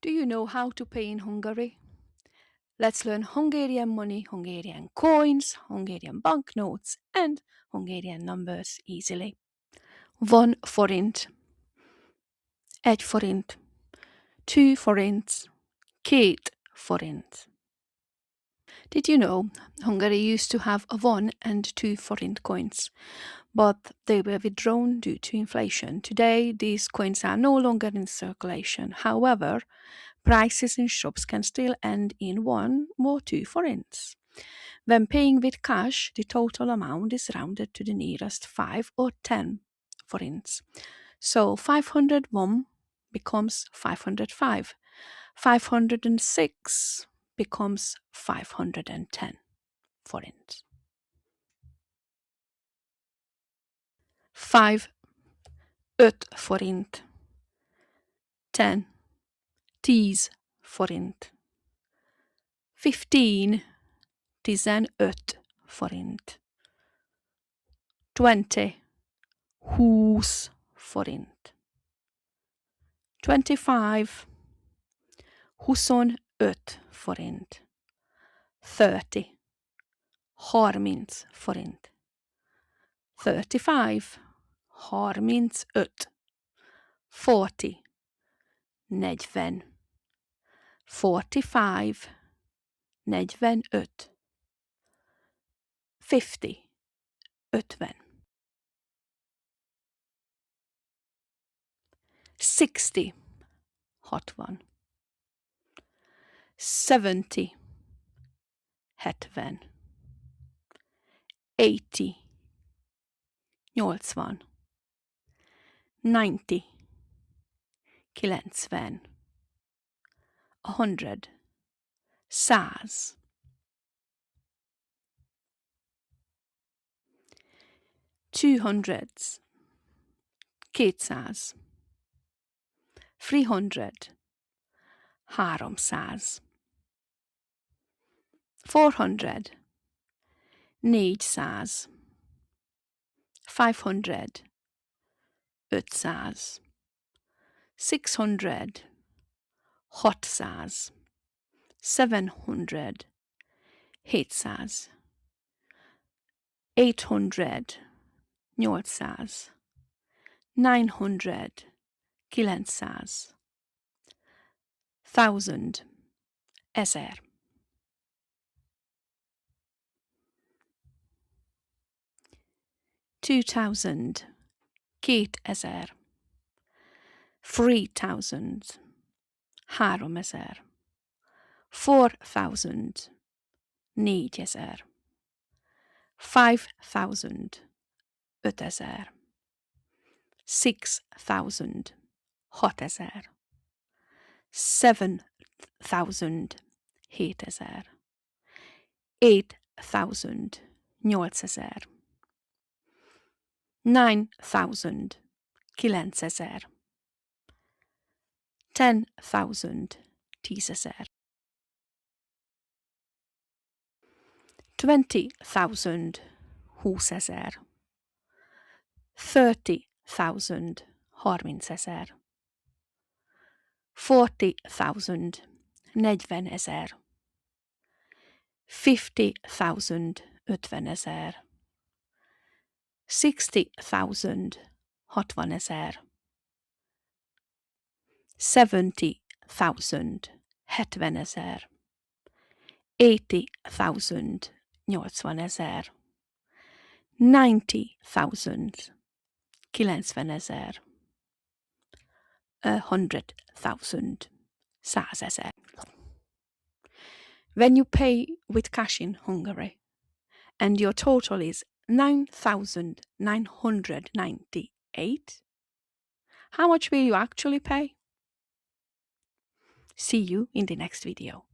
Do you know how to pay in Hungary? Let's learn Hungarian money, Hungarian coins, Hungarian banknotes, and Hungarian numbers easily. 1 forint, 1 forint, 2 forints, 2 forint. Did you know Hungary used to have 1 and 2 forint coins, but they were withdrawn due to inflation. Today, these coins are no longer in circulation. However, prices in shops can still end in 1 or 2 forints. When paying with cash, the total amount is rounded to the nearest 5 or 10 forints. So 501 becomes 505. 506 becomes 510 forint. 5 5 forint. 10 10 forint. 15 15 forint. 20 20 forint. 25 25 forint. 30 30 forint. 35 35 40 40 45 45 50 50 60 60 70 70 80 80 90 90 100 100 200 200 300 300 400 400 500 500 600 600 700 700 800 800 900 900 1000 Ezer 2000 2000 3000 3000 4000 4000 5000 5000 6000 6000 7000 7000 8000 8000 9000 9000 10,000 Tízezer 20,000 20,000 30,000 30,000 40,000 40,000 50,000 50,000 60,000 60,000 70,000 70,000 80,000 80,000 90,000 90,000 100,000 Százezer. When you pay with cash in Hungary and your total is 9,998, how much will you actually pay? See you in the next video.